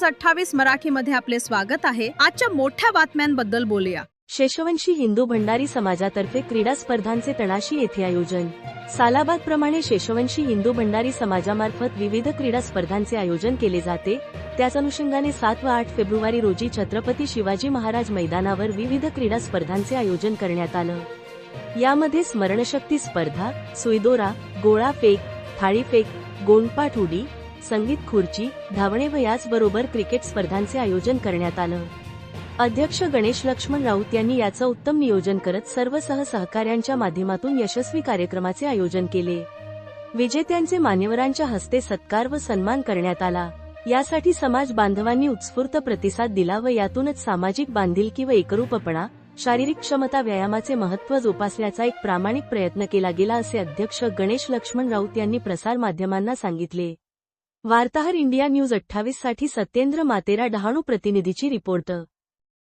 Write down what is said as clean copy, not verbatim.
News 28 मराठीमध्ये आपले स्वागत आहे। आजच्या मोठ्या बातम्यांबद्दल बोलूया। शेषवंशी हिंदू भंडारी समाजातर्फे क्रीडा स्पर्धांचे तळाशी येथे आयोजन। सालाबादप्रमाणे शेषवंशी हिंदू भंडारी समाजामार्फत विविध क्रीडा स्पर्धांचे आयोजन केले जाते। त्याच अनुषंगाने 7 व 8 फेब्रुवारी रोजी छत्रपती शिवाजी महाराज मैदानावर विविध क्रीडा स्पर्धांचे आयोजन करण्यात आलं। यामध्ये स्मरणशक्ती स्पर्धा, सुईदोरा, गोळा फेक, थाळी फेक, गोंडपाठ उडी, संगीत खुर्ची, धावणे व याचबरोबर क्रिकेट स्पर्धांचे आयोजन करण्यात आलं। अध्यक्ष गणेश लक्ष्मण राऊत यांनी याचं उत्तम नियोजन करत सर्व सहकाऱ्यांच्या माध्यमातून यशस्वी कार्यक्रमाचे आयोजन केले। विजेत्यांचे मान्यवरांच्या हस्ते सत्कार व सन्मान करण्यात आला। यासाठी समाज बांधवांनी उत्स्फूर्त प्रतिसाद दिला व यातूनच सामाजिक बांधिलकी व एकरूपपणा, शारीरिक क्षमता व्यायामाचे महत्त्व जोपासण्याचा एक प्रामाणिक प्रयत्न केला गेला असे अध्यक्ष गणेश लक्ष्मण राऊत यांनी प्रसार माध्यमांना सांगितले। वार्ताहर इंडिया न्यूज 28 साठी सत्येंद्र मातेरा डहाणू प्रतिनिधीची रिपोर्ट।